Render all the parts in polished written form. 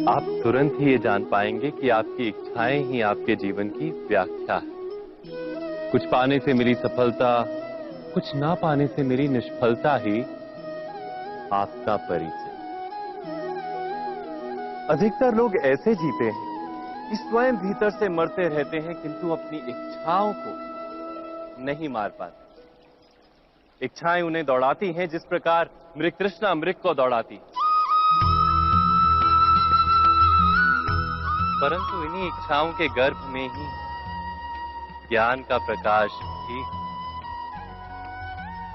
आप तुरंत ही ये जान पाएंगे कि आपकी इच्छाएं ही आपके जीवन की व्याख्या है। कुछ पाने से मिली सफलता, कुछ ना पाने से मिली निष्फलता ही आपका परिचय। अधिकतर लोग ऐसे जीते हैं कि स्वयं भीतर से मरते रहते हैं, किंतु अपनी इच्छाओं को नहीं मार पाते। इच्छाएं उन्हें दौड़ाती हैं जिस प्रकार मृग तृष्णा मृग को दौड़ाती। परंतु इन्हीं इच्छाओं के गर्भ में ही ज्ञान का प्रकाश भी।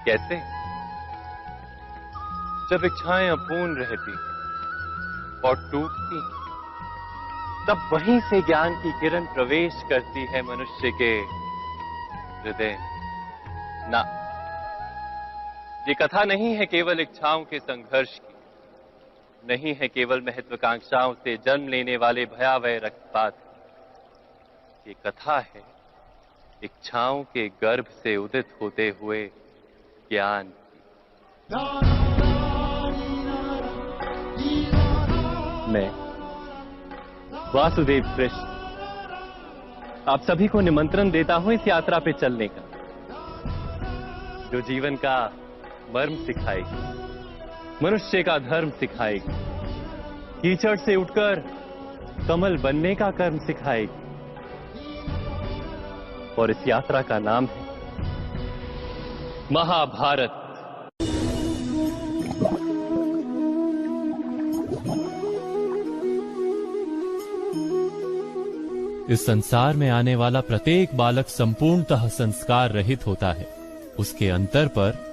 कैसे? जब इच्छाएं अपूर्ण रहती और टूटती, तब वहीं से ज्ञान की किरण प्रवेश करती है मनुष्य के हृदय। ना, ये कथा नहीं है केवल इच्छाओं के संघर्ष की, नहीं है केवल महत्वाकांक्षाओं से जन्म लेने वाले भयावह रक्तपात। ये कथा है इच्छाओं के गर्भ से उदित होते हुए ज्ञान की। मैं वासुदेव कृष्ण आप सभी को निमंत्रण देता हूं इस यात्रा पे चलने का, जो जीवन का मर्म सिखाएगी, मनुष्य का धर्म सिखाएगी, कीचड़ से उठकर कमल बनने का कर्म सिखाएगी। और इस यात्रा का नाम है महाभारत। इस संसार में आने वाला प्रत्येक बालक संपूर्णतः संस्कार रहित होता है। उसके अंतर पर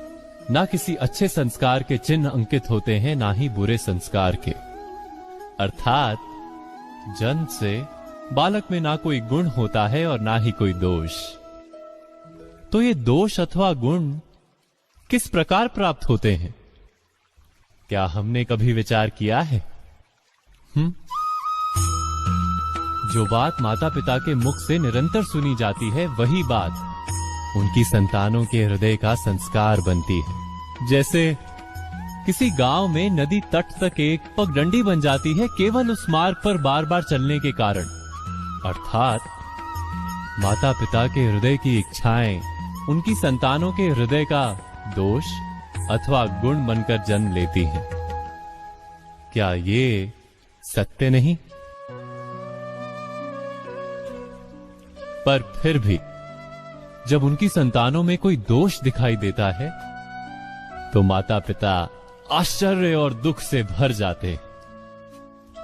ना किसी अच्छे संस्कार के चिन्ह अंकित होते हैं, ना ही बुरे संस्कार के। अर्थात जन्म से बालक में ना कोई गुण होता है और ना ही कोई दोष। तो ये दोष अथवा गुण किस प्रकार प्राप्त होते हैं? क्या हमने कभी विचार किया है? जो बात माता पिता के मुख से निरंतर सुनी जाती है, वही बात उनकी संतानों के हृदय का संस्कार बनती है। जैसे किसी गांव में नदी तट तक एक पगडंडी बन जाती है केवल उस मार्ग पर बार बार चलने के कारण। अर्थात माता पिता के हृदय की इच्छाएं उनकी संतानों के हृदय का दोष अथवा गुण बनकर जन्म लेती हैं। क्या ये सत्य नहीं? पर फिर भी जब उनकी संतानों में कोई दोष दिखाई देता है तो माता पिता आश्चर्य और दुख से भर जाते हैं।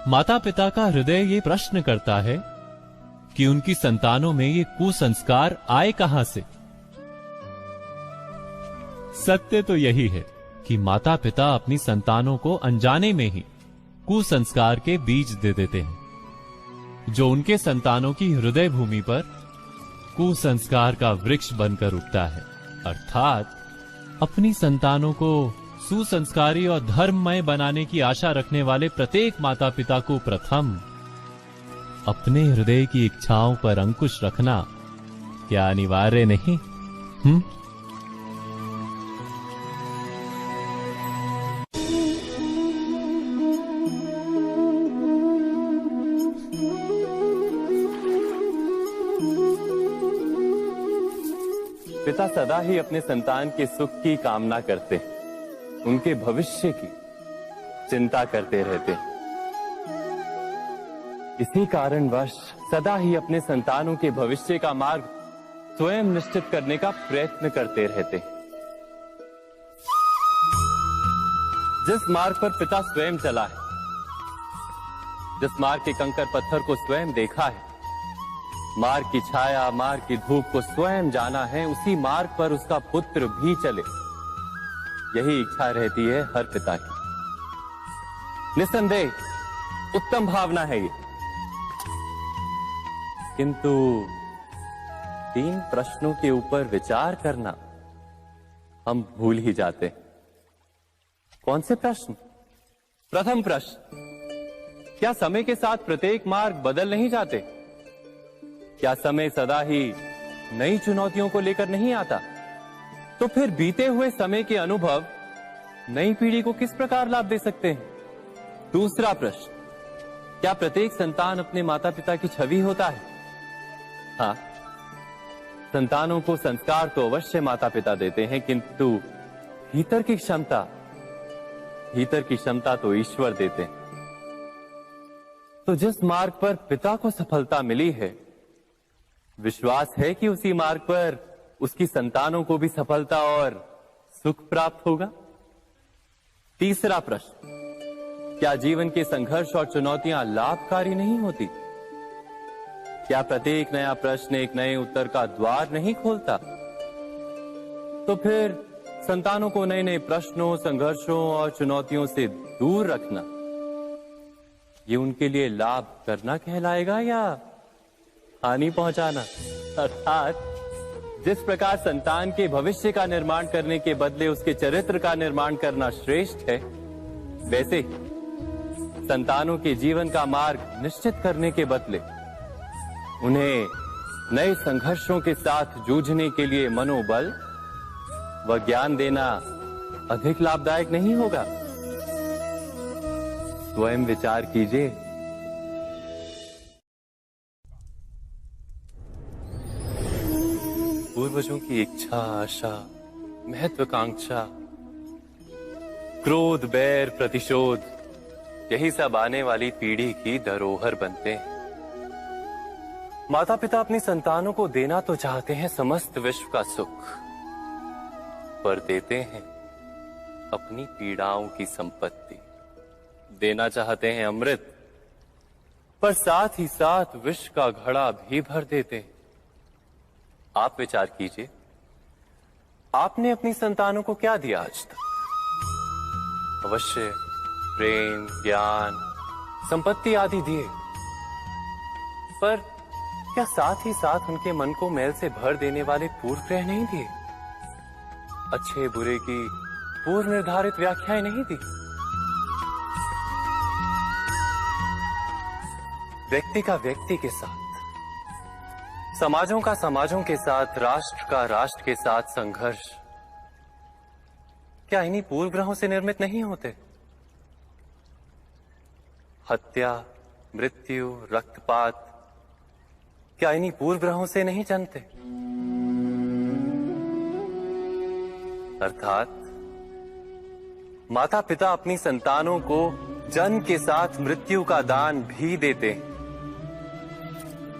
माता पिता का हृदय ये प्रश्न करता है कि उनकी संतानों में ये कुसंस्कार आए कहां से। सत्य तो यही है कि माता पिता अपनी संतानों को अनजाने में ही कुसंस्कार के बीज दे देते हैं, जो उनके संतानों की हृदय भूमि पर कुसंस्कार का वृक्ष बनकर उगता है। अर्थात अपनी संतानों को सुसंस्कारी और धर्ममय बनाने की आशा रखने वाले प्रत्येक माता पिता को प्रथम अपने हृदय की इच्छाओं पर अंकुश रखना क्या अनिवार्य नहीं? पिता सदा ही अपने संतान के सुख की कामना करते हैं, उनके भविष्य की चिंता करते रहते हैं। इसी कारणवश सदा ही अपने संतानों के भविष्य का मार्ग स्वयं निश्चित करने का प्रयत्न करते रहते हैं। जिस मार्ग पर पिता स्वयं चला है, जिस मार्ग के कंकर पत्थर को स्वयं देखा है, मार्ग की छाया, मार्ग की धूप को स्वयं जाना है, उसी मार्ग पर उसका पुत्र भी चले, यही इच्छा रहती है हर पिता की। निस्संदेह उत्तम भावना है ये, किंतु 3 प्रश्नों के ऊपर विचार करना हम भूल ही जाते हैं। कौन से प्रश्न? प्रथम प्रश्न, क्या समय के साथ प्रत्येक मार्ग बदल नहीं जाते? क्या समय सदा ही नई चुनौतियों को लेकर नहीं आता? तो फिर बीते हुए समय के अनुभव नई पीढ़ी को किस प्रकार लाभ दे सकते हैं? दूसरा प्रश्न, क्या प्रत्येक संतान अपने माता पिता की छवि होता है? हाँ, संतानों को संस्कार तो अवश्य माता पिता देते हैं, किंतु भीतर की क्षमता तो ईश्वर देते हैं। तो जिस मार्ग पर पिता को सफलता मिली है, विश्वास है कि उसी मार्ग पर उसकी संतानों को भी सफलता और सुख प्राप्त होगा। तीसरा प्रश्न, क्या जीवन के संघर्ष और चुनौतियां लाभकारी नहीं होती? क्या प्रत्येक नया प्रश्न एक नए उत्तर का द्वार नहीं खोलता? तो फिर संतानों को नए नए प्रश्नों, संघर्षों और चुनौतियों से दूर रखना, ये उनके लिए लाभ करना कहलाएगा या हानि पहुंचाना? अर्थात जिस प्रकार संतान के भविष्य का निर्माण करने के बदले उसके चरित्र का निर्माण करना श्रेष्ठ है, वैसे ही संतानों के जीवन का मार्ग निश्चित करने के बदले उन्हें नए संघर्षों के साथ जूझने के लिए मनोबल व ज्ञान देना अधिक लाभदायक नहीं होगा? स्वयं विचार कीजिए। पूर्वजों की इच्छा, आशा, महत्वाकांक्षा, क्रोध, बैर, प्रतिशोध, यही सब आने वाली पीढ़ी की धरोहर बनते हैं। माता पिता अपनी संतानों को देना तो चाहते हैं समस्त विश्व का सुख, पर देते हैं अपनी पीड़ाओं की संपत्ति। देना चाहते हैं अमृत, पर साथ ही साथ विष का घड़ा भी भर देते हैं। आप विचार कीजिए, आपने अपनी संतानों को क्या दिया आज तक? अवश्य प्रेम, ज्ञान, संपत्ति आदि दिए, पर क्या साथ ही साथ उनके मन को मैल से भर देने वाले पूर्व ग्रह नहीं दिए? अच्छे बुरे की पूर्व निर्धारित व्याख्याएं नहीं दी? व्यक्ति का व्यक्ति के साथ, समाजों का समाजों के साथ, राष्ट्र का राष्ट्र के साथ संघर्ष क्या इन्हीं पूर्व ग्रहों से निर्मित नहीं होते? हत्या, मृत्यु, रक्तपात क्या इन्हीं पूर्व ग्रहों से नहीं जन्मते? अर्थात माता पिता अपनी संतानों को जन्म के साथ मृत्यु का दान भी देते हैं।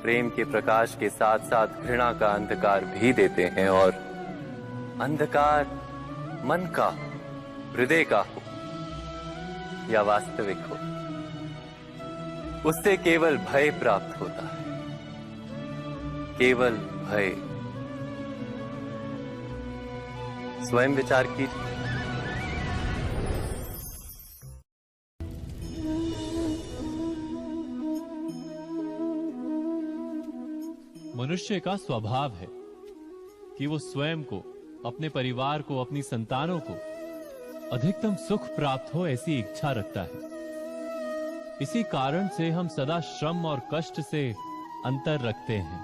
प्रेम के प्रकाश के साथ साथ घृणा का अंधकार भी देते हैं, और अंधकार मन का, हृदय का हो या वास्तविक हो, उससे केवल भय प्राप्त होता है, केवल भय। स्वयं विचार कीजिए। मनुष्य का स्वभाव है कि वो स्वयं को, अपने परिवार को, अपनी संतानों को अधिकतम सुख प्राप्त हो ऐसी इच्छा रखता है। इसी कारण से हम सदा श्रम और कष्ट से अंतर रखते हैं,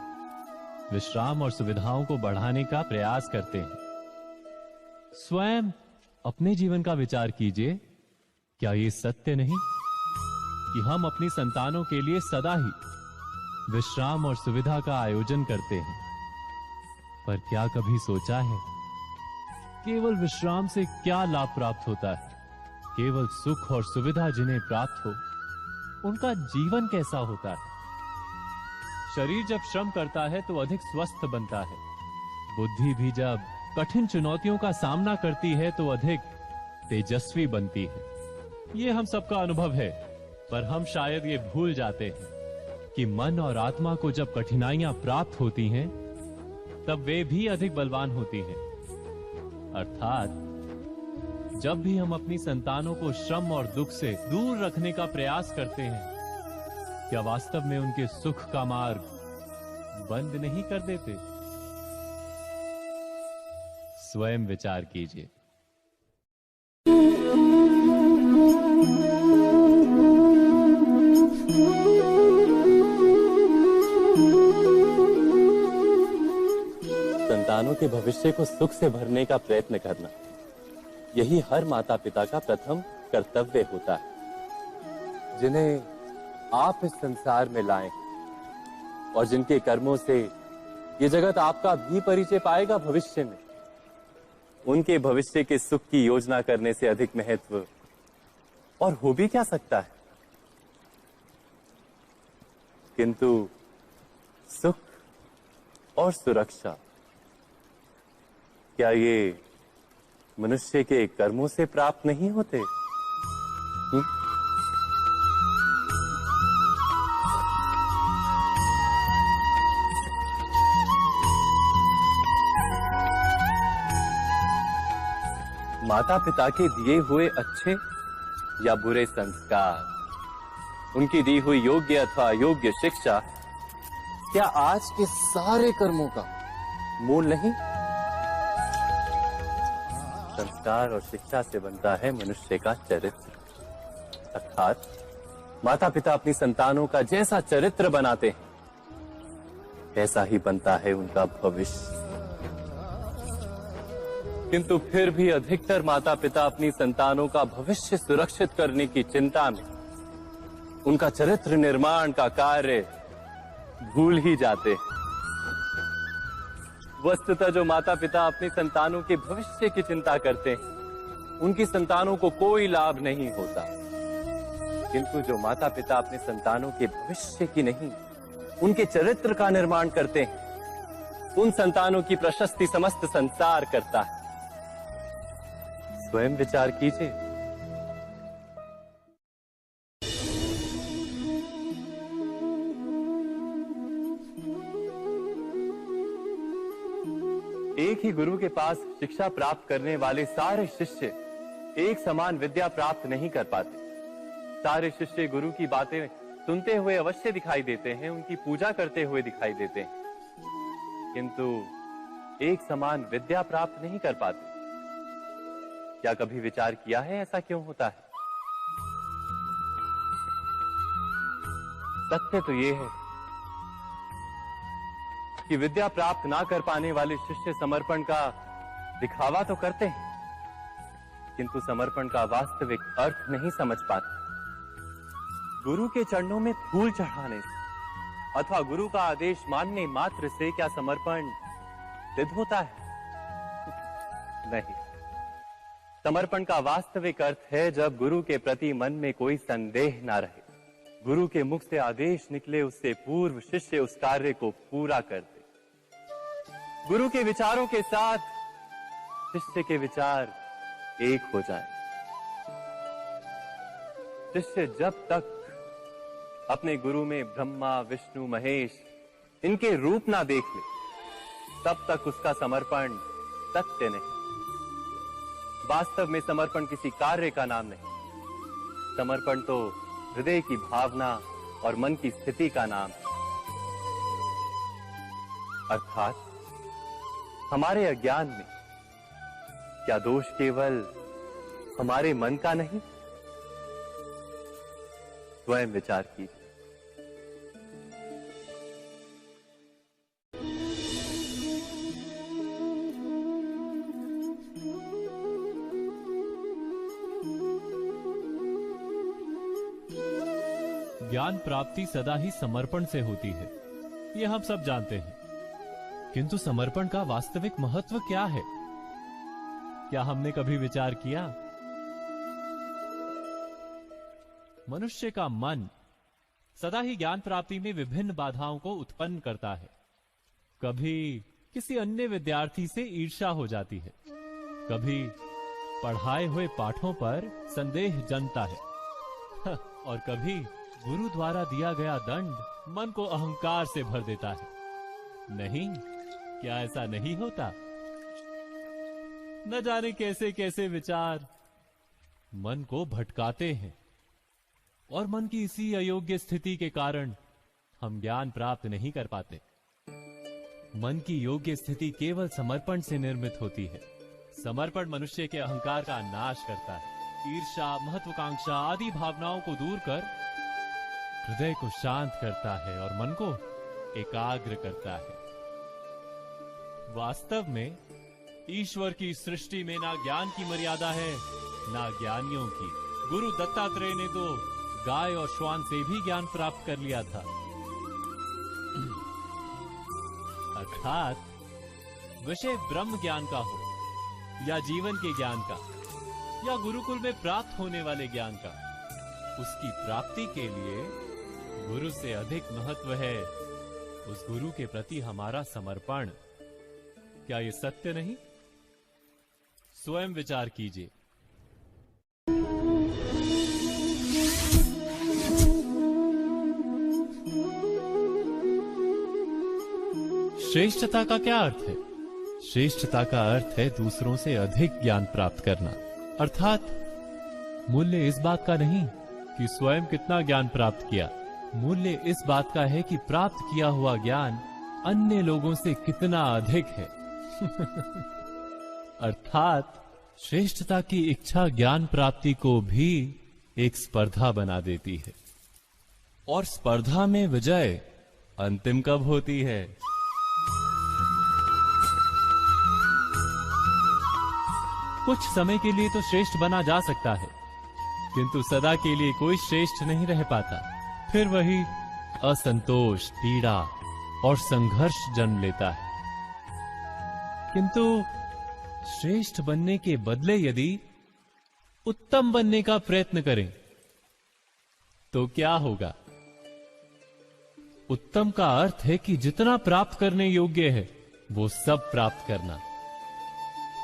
विश्राम और सुविधाओं को बढ़ाने का प्रयास करते हैं। स्वयं अपने जीवन का विचार कीजिए, क्या ये सत्य नहीं कि हम अपनी संतानों के लिए सदा ही विश्राम और सुविधा का आयोजन करते हैं? पर क्या कभी सोचा है केवल विश्राम से क्या लाभ प्राप्त होता है? केवल सुख और सुविधा जिन्हें प्राप्त हो, उनका जीवन कैसा होता है? शरीर जब श्रम करता है तो अधिक स्वस्थ बनता है। बुद्धि भी जब कठिन चुनौतियों का सामना करती है तो अधिक तेजस्वी बनती है। ये हम सबका अनुभव है, पर हम शायद ये भूल जाते हैं कि मन और आत्मा को जब कठिनाइयां प्राप्त होती हैं, तब वे भी अधिक बलवान होती हैं। अर्थात जब भी हम अपनी संतानों को श्रम और दुख से दूर रखने का प्रयास करते हैं, क्या वास्तव में उनके सुख का मार्ग बंद नहीं कर देते? स्वयं विचार कीजिए। संतानों के भविष्य को सुख से भरने का प्रयत्न करना, यही हर माता पिता का प्रथम कर्तव्य होता है। जिन्हें आप इस संसार में लाए और जिनके कर्मों से ये जगत आपका भी परिचय पाएगा भविष्य में, उनके भविष्य के सुख की योजना करने से अधिक महत्व और हो भी क्या सकता है। किंतु सुख और सुरक्षा, क्या ये मनुष्य के कर्मों से प्राप्त नहीं होते? माता पिता के दिए हुए अच्छे या बुरे संस्कार, उनकी दी हुई योग्य अथवा अयोग्य शिक्षा, क्या आज के सारे कर्मों का मूल नहीं? संस्कार और शिक्षा से बनता है मनुष्य का चरित्र। अर्थात माता पिता अपनी संतानों का जैसा चरित्र बनाते हैं, ऐसा ही बनता है उनका भविष्य। किंतु फिर भी अधिकतर माता पिता अपनी संतानों का भविष्य सुरक्षित करने की चिंता में उनका चरित्र निर्माण का कार्य भूल ही जाते हैं। वस्तुतः जो माता पिता अपनी संतानों के भविष्य की चिंता करते हैं, उनकी संतानों को कोई लाभ नहीं होता। किंतु जो माता पिता अपने संतानों के भविष्य की नहीं, उनके चरित्र का निर्माण करते हैं, उन संतानों की प्रशस्ति समस्त संसार करता है। स्वयं विचार कीजिए। एक ही गुरु के पास शिक्षा प्राप्त करने वाले सारे शिष्य एक समान विद्या प्राप्त नहीं कर पाते। सारे शिष्य गुरु की बातें सुनते हुए अवश्य दिखाई देते हैं, उनकी पूजा करते हुए दिखाई देते हैं, किंतु एक समान विद्या प्राप्त नहीं कर पाते। क्या कभी विचार किया है ऐसा क्यों होता है? सत्य तो यह है कि विद्या प्राप्त ना कर पाने वाले शिष्य समर्पण का दिखावा तो करते हैं, किंतु समर्पण का वास्तविक अर्थ नहीं समझ पाते। गुरु के चरणों में फूल चढ़ाने से अथवा गुरु का आदेश मानने मात्र से क्या समर्पण सिद्ध होता है? नहीं। समर्पण का वास्तविक अर्थ है जब गुरु के प्रति मन में कोई संदेह ना रहे, गुरु के मुख से आदेश निकले उससे पूर्व शिष्य उस कार्य को पूरा कर दे। गुरु के विचारों के साथ शिष्य के विचार एक हो जाए। शिष्य जब तक अपने गुरु में ब्रह्मा विष्णु महेश इनके रूप ना देख ले, तब तक उसका समर्पण सत्य नहीं। वास्तव में समर्पण किसी कार्य का नाम नहीं, समर्पण तो हृदय की भावना और मन की स्थिति का नाम है। अर्थात हमारे अज्ञान में क्या दोष केवल हमारे मन का नहीं? स्वयं विचार कीजिए। ज्ञान प्राप्ति सदा ही समर्पण से होती है, ये हम सब जानते हैं। किंतु समर्पण का वास्तविक महत्व क्या है? क्या हमने कभी विचार किया? मनुष्य का मन सदा ही ज्ञान प्राप्ति में विभिन्न बाधाओं को उत्पन्न करता है। कभी किसी अन्य विद्यार्थी से ईर्ष्या हो जाती है, कभी पढ़ाए हुए पाठों पर संदेह जन्मता है और कभी गुरु द्वारा दिया गया दंड मन को अहंकार से भर देता है। नहीं, क्या ऐसा नहीं होता? न जाने कैसे कैसे विचार मन को भटकाते हैं और मन की इसी अयोग्य स्थिति के कारण हम ज्ञान प्राप्त नहीं कर पाते। मन की योग्य स्थिति केवल समर्पण से निर्मित होती है। समर्पण मनुष्य के अहंकार का नाश करता है। ईर्ष्या, महत्वाकांक्षा आदि भावनाओं को दूर कर हृदय को शांत करता है और मन को एकाग्र करता है। वास्तव में ईश्वर की सृष्टि में ना ज्ञान की मर्यादा है, ना ज्ञानियों की। गुरु दत्तात्रेय ने तो गाय और श्वान से भी ज्ञान प्राप्त कर लिया था। अर्थात विषय ब्रह्म ज्ञान का हो या जीवन के ज्ञान का या गुरुकुल में प्राप्त होने वाले ज्ञान का, उसकी प्राप्ति के लिए गुरु से अधिक महत्व है उस गुरु के प्रति हमारा समर्पण। क्या ये सत्य नहीं? स्वयं विचार कीजिए। श्रेष्ठता का क्या अर्थ है? श्रेष्ठता का अर्थ है दूसरों से अधिक ज्ञान प्राप्त करना। अर्थात मूल्य इस बात का नहीं कि स्वयं कितना ज्ञान प्राप्त किया, मूल्य इस बात का है कि प्राप्त किया हुआ ज्ञान अन्य लोगों से कितना अधिक है। अर्थात श्रेष्ठता की इच्छा ज्ञान प्राप्ति को भी एक स्पर्धा बना देती है। और स्पर्धा में विजय अंतिम कब होती है? कुछ समय के लिए तो श्रेष्ठ बना जा सकता है, किंतु सदा के लिए कोई श्रेष्ठ नहीं रह पाता। फिर वही असंतोष, पीड़ा और संघर्ष जन्म लेता है। किंतु श्रेष्ठ बनने के बदले यदि उत्तम बनने का प्रयत्न करें तो क्या होगा? उत्तम का अर्थ है कि जितना प्राप्त करने योग्य है वो सब प्राप्त करना,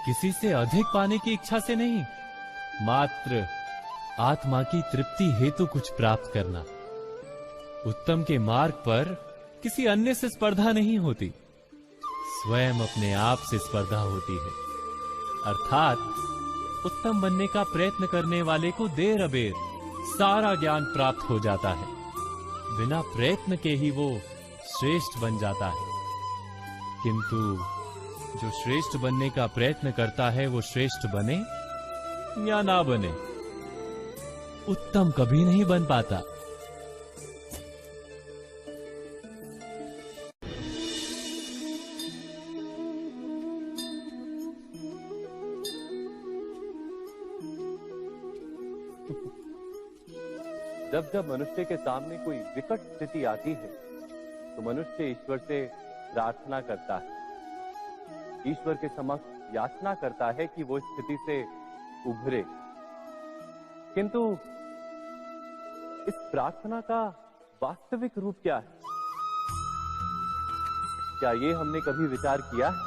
किसी से अधिक पाने की इच्छा से नहीं, मात्र आत्मा की तृप्ति हेतु कुछ प्राप्त करना। उत्तम के मार्ग पर किसी अन्य से स्पर्धा नहीं होती, स्वयं अपने आप से स्पर्धा होती है। अर्थात उत्तम बनने का प्रयत्न करने वाले को देर अबेर सारा ज्ञान प्राप्त हो जाता है, बिना प्रयत्न के ही वो श्रेष्ठ बन जाता है। किंतु जो श्रेष्ठ बनने का प्रयत्न करता है वो श्रेष्ठ बने या ना बने, उत्तम कभी नहीं बन पाता। जब जब मनुष्य के सामने कोई विकट स्थिति आती है तो मनुष्य ईश्वर से प्रार्थना करता है, ईश्वर के समक्ष याचना करता है कि वो स्थिति से उभरे। किंतु इस प्रार्थना का वास्तविक रूप क्या है? क्या ये हमने कभी विचार किया है?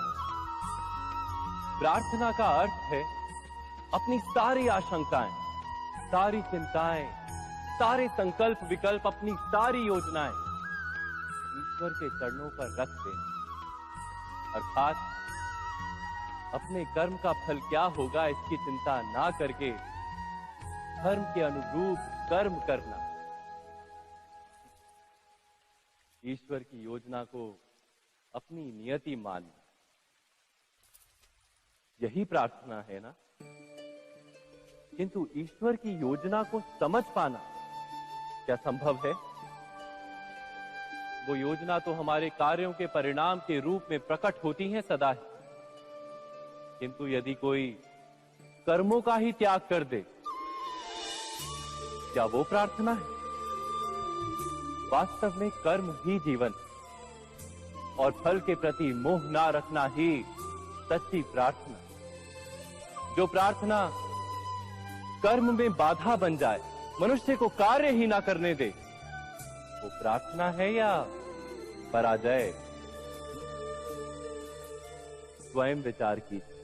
प्रार्थना का अर्थ है अपनी सारी आशंकाएं, सारी चिंताएं, सारे संकल्प विकल्प, अपनी सारी योजनाएं ईश्वर के चरणों पर रख देना। अर्थात अपने कर्म का फल क्या होगा इसकी चिंता ना करके धर्म के अनुरूप कर्म करना, ईश्वर की योजना को अपनी नियति मानना, यही प्रार्थना है ना। किंतु ईश्वर की योजना को समझ पाना क्या संभव है? वो योजना तो हमारे कार्यों के परिणाम के रूप में प्रकट होती है सदा ही, किंतु यदि कोई कर्मों का ही त्याग कर दे, क्या वो प्रार्थना है? वास्तव में कर्म ही जीवन और फल के प्रति मोह ना रखना ही सच्ची प्रार्थना। जो प्रार्थना कर्म में बाधा बन जाए, मनुष्य को कार्य ही ना करने दे, वो प्रार्थना है या पराजय? स्वयं विचार कीजिए।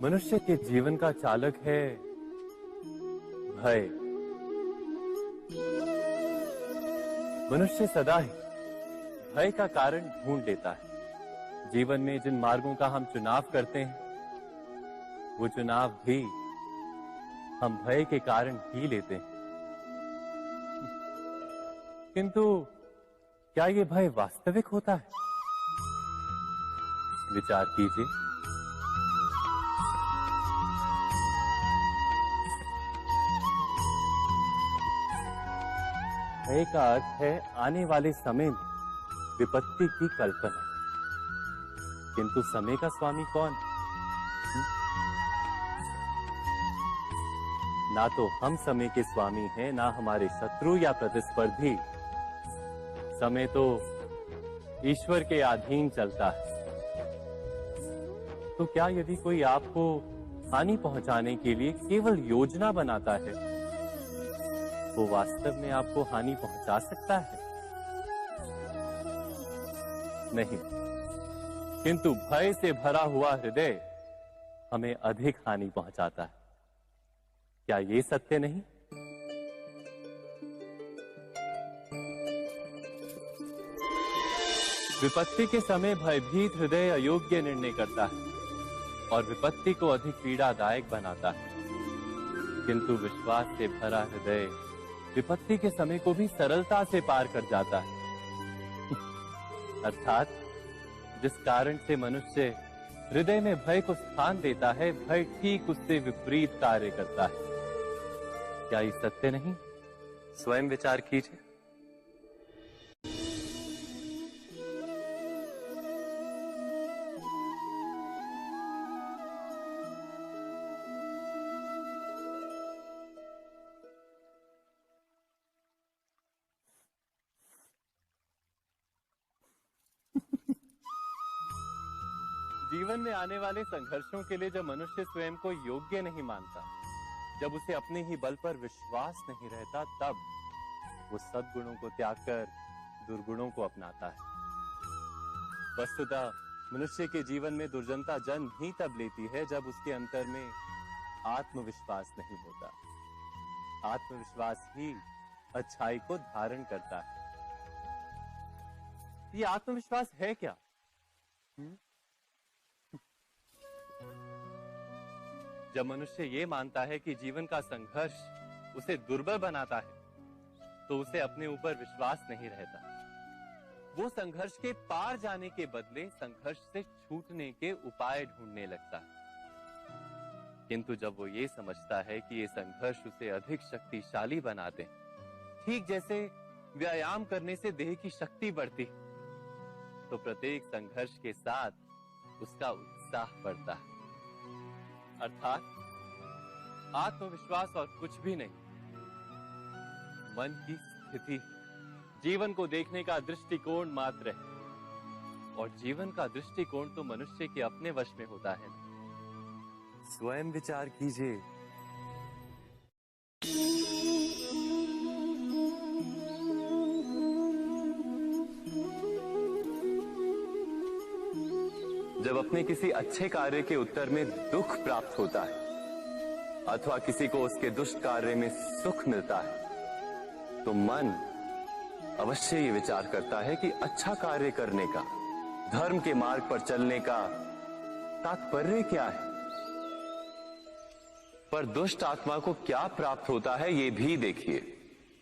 मनुष्य के जीवन का चालक है भय। मनुष्य सदा ही भय का कारण ढूंढ लेता है। जीवन में जिन मार्गों का हम चुनाव करते हैं वो चुनाव भी हम भय के कारण ही लेते हैं। किंतु क्या ये भय वास्तविक होता है? विचार कीजिए। भय का अर्थ है आने वाले समय में विपत्ति की कल्पना। किंतु समय का स्वामी कौन? ना तो हम समय के स्वामी हैं, ना हमारे शत्रु या प्रतिस्पर्धी। समय तो ईश्वर के अधीन चलता है। तो क्या यदि कोई आपको हानि पहुंचाने के लिए केवल योजना बनाता है, वो वास्तव में आपको हानि पहुंचा सकता है? नहीं, किंतु भय से भरा हुआ हृदय हमें अधिक हानि पहुंचाता है। क्या ये सत्य नहीं? विपत्ति के समय भयभीत हृदय अयोग्य निर्णय करता है और विपत्ति को अधिक पीड़ादायक बनाता है, किंतु विश्वास से भरा हृदय विपत्ति के समय को भी सरलता से पार कर जाता है। अर्थात जिस कारण से मनुष्य हृदय में भय को स्थान देता है, भय ठीक उससे विपरीत कार्य करता है। क्या ये सत्य नहीं? स्वयं विचार कीजिए। जीवन में आने वाले संघर्षों के लिए जब मनुष्य स्वयं को योग्य नहीं मानता, जब उसे अपने ही बल पर विश्वास नहीं रहता, तब वो सद्गुणों को त्याग कर दुर्गुणों को अपनाता है। वस्तुतः मनुष्य के जीवन में दुर्जनता जन्म ही तब लेती है जब उसके अंतर में आत्मविश्वास नहीं होता। आत्मविश्वास ही अच्छाई को धारण करता है। ये आत्मविश्वास है क्या? जब मनुष्य ये मानता है कि जीवन का संघर्ष उसे दुर्बल बनाता है, तो उसे अपने ऊपर विश्वास नहीं रहता। वो संघर्ष के पार जाने के बदले संघर्ष से छूटने के उपाय ढूंढने लगता है। किंतु जब वो ये समझता है कि ये संघर्ष उसे अधिक शक्तिशाली बनाते हैं, ठीक जैसे व्यायाम करने से देह की शक्ति बढ़ती, तो प्रत्येक संघर्ष के साथ उसका उत्साह बढ़ता है। अर्थात आत्मविश्वास और कुछ भी नहीं, मन की स्थिति, जीवन को देखने का दृष्टिकोण मात्र है। और जीवन का दृष्टिकोण तो मनुष्य के अपने वश में होता है। स्वयं विचार कीजिए। जब अपने किसी अच्छे कार्य के उत्तर में दुख प्राप्त होता है अथवा किसी को उसके दुष्ट कार्य में सुख मिलता है, तो मन अवश्य ये विचार करता है कि अच्छा कार्य करने का, धर्म के मार्ग पर चलने का तात्पर्य क्या है। पर दुष्ट आत्मा को क्या प्राप्त होता है ये भी देखिए।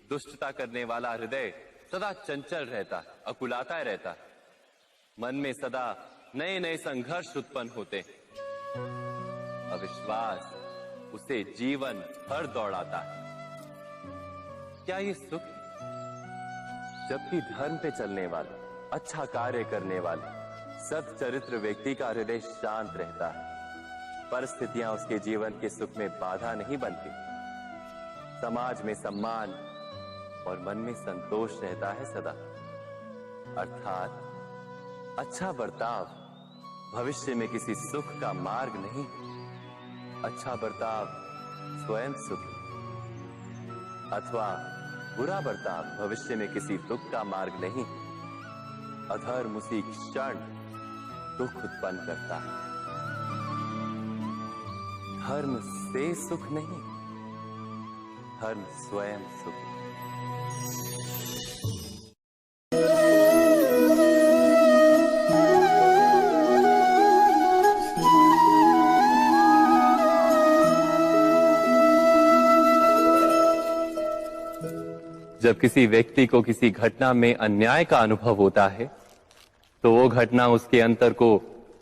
दुष्टता करने वाला हृदय सदा चंचल रहता है, अकुलाता रहता है। मन में सदा नए नए संघर्ष उत्पन्न होते हैं। अविश्वास उसे जीवन भर दौड़ाता है। क्या ये सुख है? जबकि धर्म पे चलने वाले, अच्छा कार्य करने वाले, सच्चरित्र व्यक्ति का हृदय शांत रहता है। परिस्थितियां उसके जीवन के सुख में बाधा नहीं बनती। समाज में सम्मान और मन में संतोष रहता है सदा। अर्थात अच्छा बर्ताव भविष्य में किसी सुख का मार्ग नहीं। अच्छा बर्ताव स्वयं सुख, अथवा बुरा बर्ताव भविष्य में किसी दुख का मार्ग नहीं। अधर्म उसी क्षण दुख उत्पन्न करता है। धर्म से सुख नहीं, धर्म स्वयं सुख। जब किसी व्यक्ति को किसी घटना में अन्याय का अनुभव होता है, तो वो घटना उसके अंतर को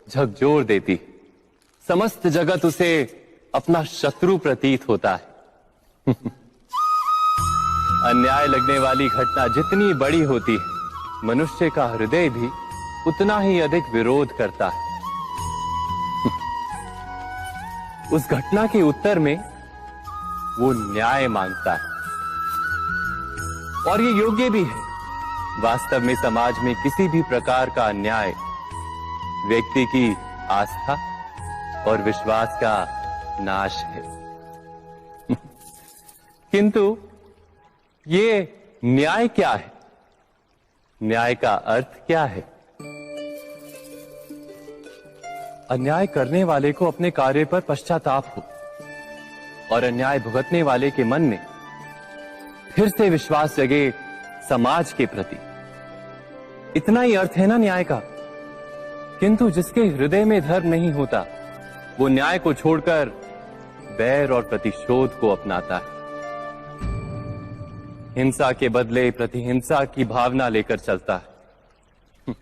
झकझोर देती। समस्त जगत उसे अपना शत्रु प्रतीत होता है। अन्याय लगने वाली घटना जितनी बड़ी होती है, मनुष्य का हृदय भी उतना ही अधिक विरोध करता है। उस घटना के उत्तर में वो न्याय मांगता है, और ये योग्य भी है। वास्तव में समाज में किसी भी प्रकार का अन्याय व्यक्ति की आस्था और विश्वास का नाश है। किंतु ये न्याय क्या है? न्याय का अर्थ क्या है? अन्याय करने वाले को अपने कार्य पर पश्चाताप हो और अन्याय भुगतने वाले के मन में फिर से विश्वास जगे समाज के प्रति। इतना ही अर्थ है ना न्याय का। किंतु जिसके हृदय में धर्म नहीं होता, वो न्याय को छोड़कर बैर और प्रतिशोध को अपनाता है। हिंसा के बदले प्रतिहिंसा की भावना लेकर चलता है।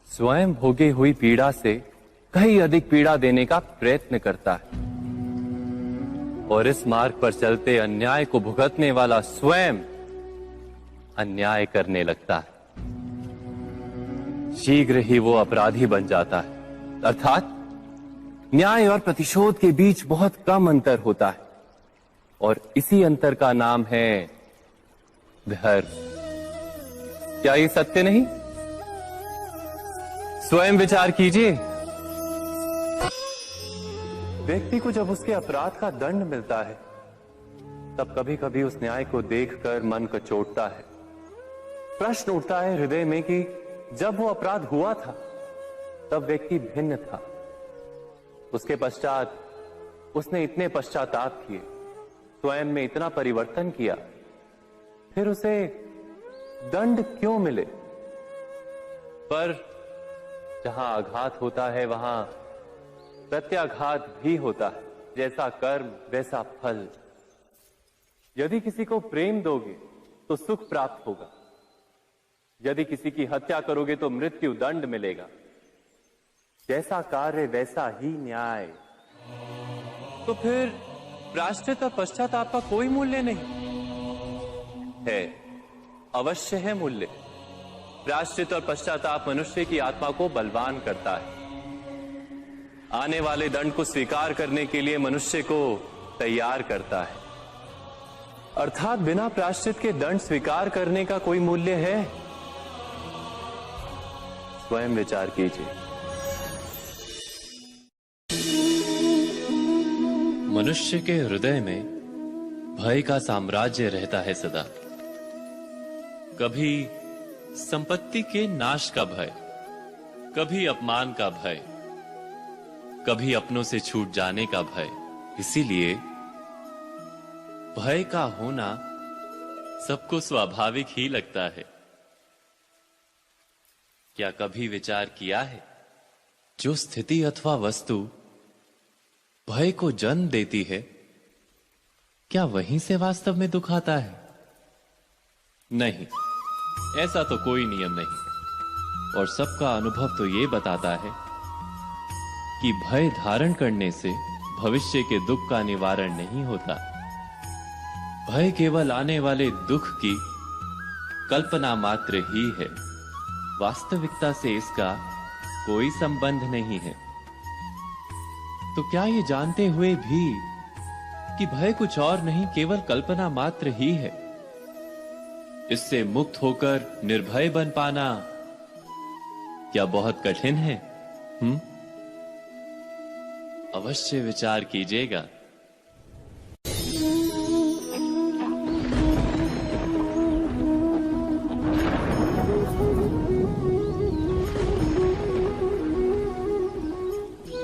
स्वयं भोगी हुई पीड़ा से कहीं अधिक पीड़ा देने का प्रयत्न करता है, और इस मार्ग पर चलते अन्याय को भुगतने वाला स्वयं अन्याय करने लगता है। शीघ्र ही वो अपराधी बन जाता है। अर्थात न्याय और प्रतिशोध के बीच बहुत कम अंतर होता है, और इसी अंतर का नाम है धर्म। क्या ये सत्य नहीं? स्वयं विचार कीजिए। व्यक्ति को जब उसके अपराध का दंड मिलता है, तब कभी कभी उस न्याय को देखकर मन कचोटता है। प्रश्न उठता है हृदय में कि जब वो अपराध हुआ था, तब व्यक्ति भिन्न था। उसके पश्चात उसने इतने पश्चाताप किए, स्वयं में इतना परिवर्तन किया, फिर उसे दंड क्यों मिले? पर जहां आघात होता है, वहां प्रत्याघात भी होता है। जैसा कर्म वैसा फल। यदि किसी को प्रेम दोगे तो सुख प्राप्त होगा, यदि किसी की हत्या करोगे तो मृत्यु दंड मिलेगा। जैसा कार्य वैसा ही न्याय। तो फिर प्रायश्चित और पश्चाताप का कोई मूल्य नहीं है? अवश्य है मूल्य। प्रायश्चित और पश्चाताप मनुष्य की आत्मा को बलवान करता है। आने वाले दंड को स्वीकार करने के लिए मनुष्य को तैयार करता है। अर्थात बिना प्रायश्चित के दंड स्वीकार करने का कोई मूल्य है? स्वयं विचार कीजिए। मनुष्य के हृदय में भय का साम्राज्य रहता है सदा। कभी संपत्ति के नाश का भय, कभी अपमान का भय, कभी अपनों से छूट जाने का भय। इसीलिए भय का होना सबको स्वाभाविक ही लगता है। क्या कभी विचार किया है, जो स्थिति अथवा वस्तु भय को जन्म देती है, क्या वहीं से वास्तव में दुख आता है? नहीं, ऐसा तो कोई नियम नहीं। और सबका अनुभव तो ये बताता है कि भय धारण करने से भविष्य के दुख का निवारण नहीं होता। भय केवल आने वाले दुख की कल्पना मात्र ही है। वास्तविकता से इसका कोई संबंध नहीं है। तो क्या ये जानते हुए भी कि भय कुछ और नहीं, केवल कल्पना मात्र ही है, इससे मुक्त होकर निर्भय बन पाना क्या बहुत कठिन है? अवश्य विचार कीजिएगा।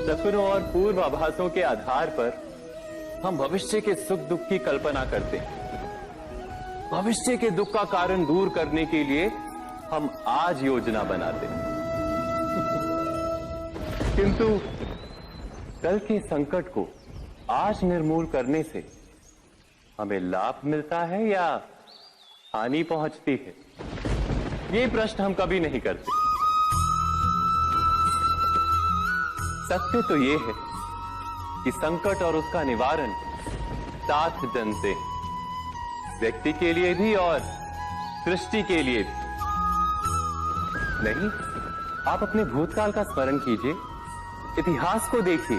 सपनों और पूर्वाभासों के आधार पर हम भविष्य के सुख दुख की कल्पना करते हैं। भविष्य के दुख का कारण दूर करने के लिए हम आज योजना बनाते हैं। किंतु कल के संकट को आज निर्मूल करने से हमें लाभ मिलता है या हानि पहुंचती है? ये प्रश्न हम कभी नहीं करते। सत्य तो ये है कि संकट और उसका निवारण साथ जनते हैं, व्यक्ति के लिए भी और सृष्टि के लिए भी। नहीं, आप अपने भूतकाल का स्मरण कीजिए, इतिहास को देखिए।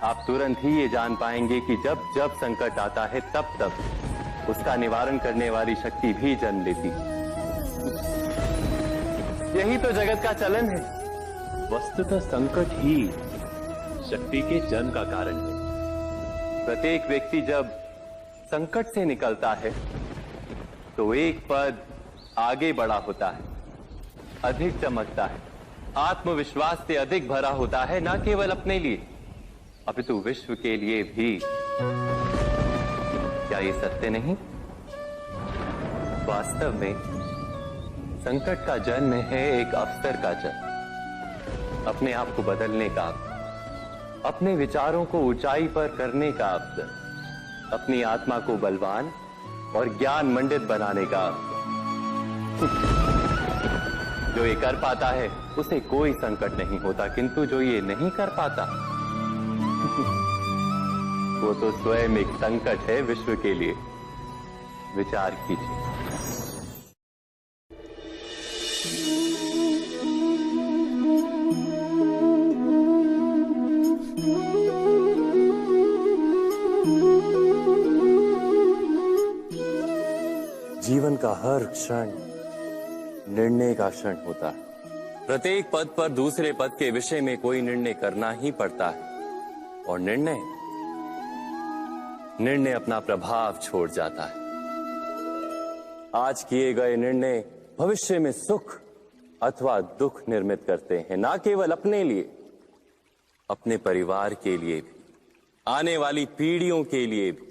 आप तुरंत ही ये जान पाएंगे कि जब जब संकट आता है तब तब उसका निवारण करने वाली शक्ति भी जन्म लेती है। यही तो जगत का चलन है। वस्तुतः संकट ही शक्ति के जन्म का कारण है। प्रत्येक व्यक्ति जब संकट से निकलता है तो एक पद आगे बढ़ा होता है, अधिक चमकता है, आत्मविश्वास से अधिक भरा होता है, न केवल अपने लिए अपितु विश्व के लिए भी। क्या ये सत्य नहीं? वास्तव में संकट का जन्म है एक अवसर का जन्म, अपने आप को बदलने का, अपने विचारों को ऊंचाई पर करने का अवसर, अपनी आत्मा को बलवान और ज्ञान मंडित बनाने का अवसर। जो ये कर पाता है उसे कोई संकट नहीं होता, किंतु जो ये नहीं कर पाता वो तो स्वयं एक संकट है विश्व के लिए। विचार कीजिए। जीवन का हर क्षण निर्णय का क्षण होता है। प्रत्येक पद पर दूसरे पद के विषय में कोई निर्णय करना ही पड़ता है, और निर्णय अपना प्रभाव छोड़ जाता है। आज किए गए निर्णय भविष्य में सुख अथवा दुख निर्मित करते हैं, ना केवल अपने लिए, अपने परिवार के लिए भी, आने वाली पीढ़ियों के लिए भी।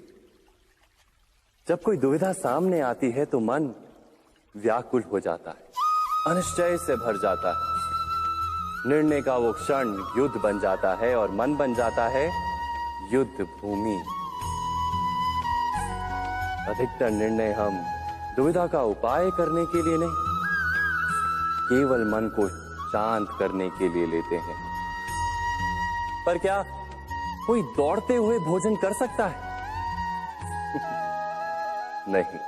जब कोई दुविधा सामने आती है तो मन व्याकुल हो जाता है, अनिश्चय से भर जाता है। निर्णय का वो क्षण युद्ध बन जाता है और मन बन जाता है युद्ध भूमि। अधिकतर निर्णय हम दुविधा का उपाय करने के लिए नहीं, केवल मन को शांत करने के लिए लेते हैं। पर क्या कोई दौड़ते हुए भोजन कर सकता है? नहीं।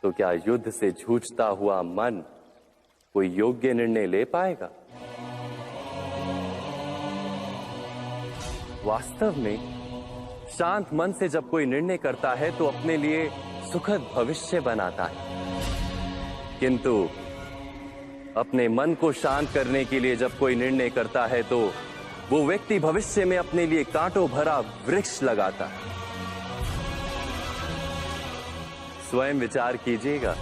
तो क्या युद्ध से जूझता हुआ मन कोई योग्य निर्णय ले पाएगा? वास्तव में शांत मन से जब कोई निर्णय करता है तो अपने लिए सुखद भविष्य बनाता है, किंतु अपने मन को शांत करने के लिए जब कोई निर्णय करता है तो वो व्यक्ति भविष्य में अपने लिए कांटों भरा वृक्ष लगाता है। स्वयं विचार कीजिएगा।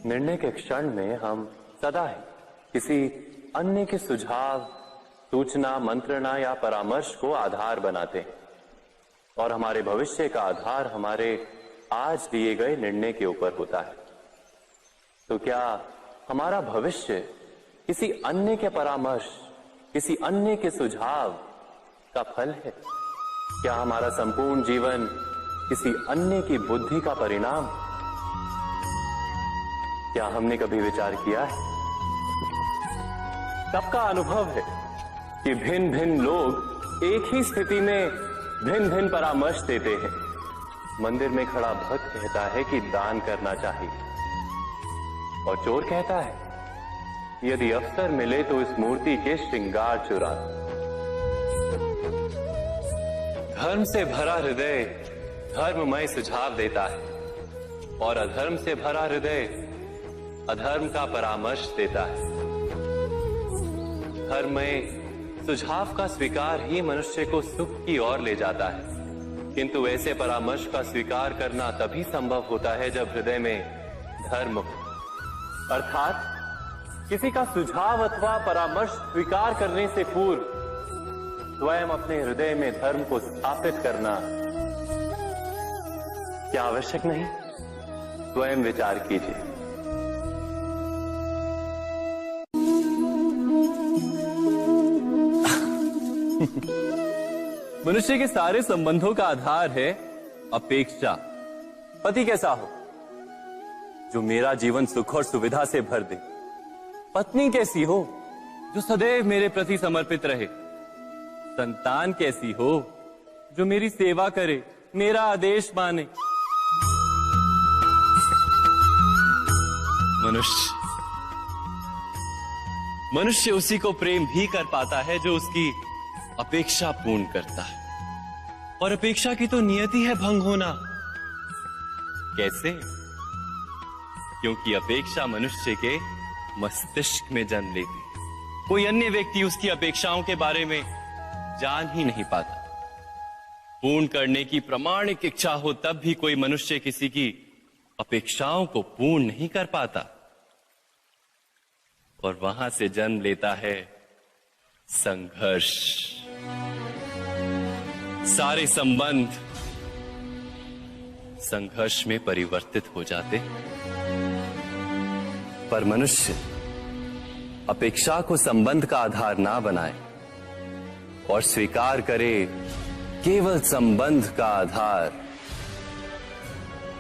निर्णय के क्षण में हम सदा ही किसी अन्य के सुझाव, सूचना, मंत्रणा या परामर्श को आधार बनाते हैं, और हमारे भविष्य का आधार हमारे आज लिए गए निर्णय के ऊपर होता है। तो क्या हमारा भविष्य किसी अन्य के परामर्श, किसी अन्य के सुझाव का फल है? क्या हमारा संपूर्ण जीवन किसी अन्य की बुद्धि का परिणाम? क्या हमने कभी विचार किया है? सबका अनुभव है कि भिन्न भिन्न लोग एक ही स्थिति में भिन्न भिन्न परामर्श देते हैं। मंदिर में खड़ा भक्त कहता है कि दान करना चाहिए, और चोर कहता है यदि अवसर मिले तो इस मूर्ति के श्रृंगार चुरा। धर्म से भरा हृदय धर्ममय सुझाव देता है, और अधर्म से भरा हृदय अधर्म का परामर्श देता है। धर्ममय सुझाव का स्वीकार ही मनुष्य को सुख की ओर ले जाता है, किंतु ऐसे परामर्श का स्वीकार करना तभी संभव होता है जब हृदय में धर्म हो। अर्थात किसी का सुझाव अथवा परामर्श स्वीकार करने से पूर्व स्वयं अपने हृदय में धर्म को स्थापित करना क्या आवश्यक नहीं? स्वयं विचार कीजिए। मनुष्य के सारे संबंधों का आधार है अपेक्षा। पति कैसा हो जो मेरा जीवन सुख और सुविधा से भर दे? पत्नी कैसी हो जो सदैव मेरे प्रति समर्पित रहे? संतान कैसी हो जो मेरी सेवा करे, मेरा आदेश माने। मनुष्य उसी को प्रेम भी कर पाता है जो उसकी अपेक्षा पूर्ण करता है, और अपेक्षा की तो नियति है भंग होना। कैसे? क्योंकि अपेक्षा मनुष्य के मस्तिष्क में जन्म लेती है। कोई अन्य व्यक्ति उसकी अपेक्षाओं के बारे में जान ही नहीं पाता। पूर्ण करने की प्रामाणिक इच्छा हो तब भी कोई मनुष्य किसी की अपेक्षाओं को पूर्ण नहीं कर पाता, और वहां से जन्म लेता है संघर्ष। सारे संबंध संघर्ष में परिवर्तित हो जाते। पर मनुष्य अपेक्षा को संबंध का आधार ना बनाए और स्वीकार करे केवल संबंध का आधार,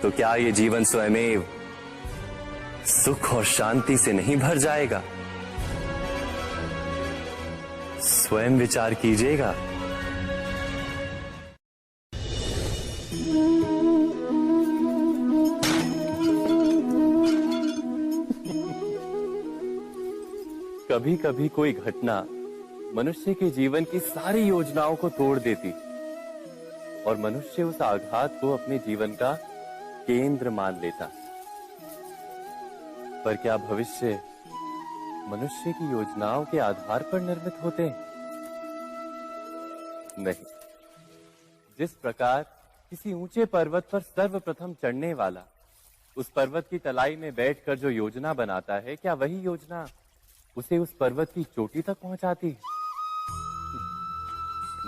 तो क्या ये जीवन स्वयमेव सुख और शांति से नहीं भर जाएगा? स्वयं विचार कीजिएगा। कभी कभी कोई घटना मनुष्य के जीवन की सारी योजनाओं को तोड़ देती, और मनुष्य उस आघात को अपने जीवन का केंद्र मान लेता। पर क्या भविष्य मनुष्य की योजनाओं के आधार पर निर्मित होते हैं? नहीं। जिस प्रकार किसी ऊंचे पर्वत पर सर्वप्रथम चढ़ने वाला उस पर्वत की तलाई में बैठकर जो योजना बनाता है, क्या वही योजना उसे उस पर्वत की चोटी तक पहुंचाती है?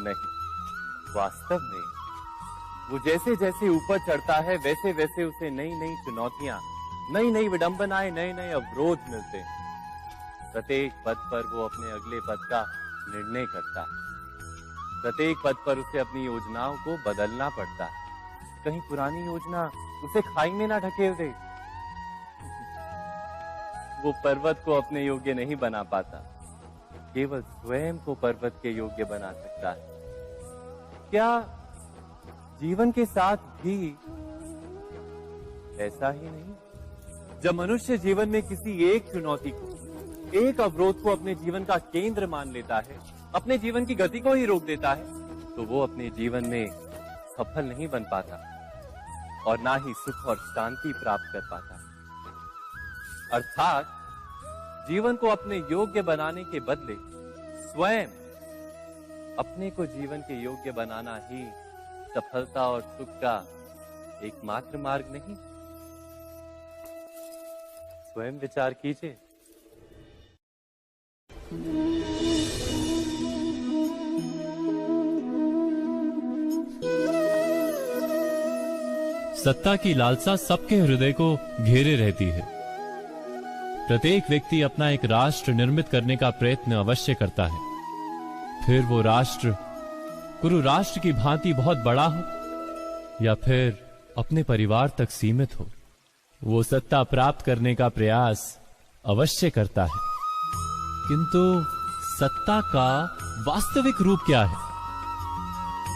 नहीं। वास्तव में वो जैसे जैसे ऊपर चढ़ता है वैसे वैसे उसे नई नई चुनौतियां, नई नई विडंबनाएं, नए नए अवरोध मिलते हैं। प्रत्येक पद पर वो अपने अगले पद का निर्णय करता है। प्रत्येक पद पर उसे अपनी योजनाओं को बदलना पड़ता है। कहीं पुरानी योजना उसे खाई में ना ढकेल दे। वो पर्वत को अपने योग्य नहीं बना पाता, केवल स्वयं को पर्वत के योग्य बना सकता है। क्या जीवन के साथ भी ऐसा ही नहीं? जब मनुष्य जीवन में किसी एक चुनौती को, एक अवरोध को अपने जीवन का केंद्र मान लेता है, अपने जीवन की गति को ही रोक देता है, तो वो अपने जीवन में सफल नहीं बन पाता और ना ही सुख और शांति प्राप्त कर पाता। अर्थात जीवन को अपने योग्य बनाने के बदले स्वयं अपने को जीवन के योग्य बनाना ही सफलता और सुख का एकमात्र मार्ग नहीं। स्वयं विचार कीजिए। सत्ता की लालसा सबके हृदय को घेरे रहती है। प्रत्येक व्यक्ति अपना एक राष्ट्र निर्मित करने का प्रयत्न अवश्य करता है। फिर वो राष्ट्र कुरु राष्ट्र की भांति बहुत बड़ा हो या फिर अपने परिवार तक सीमित हो, वो सत्ता प्राप्त करने का प्रयास अवश्य करता है। किंतु सत्ता का वास्तविक रूप क्या है?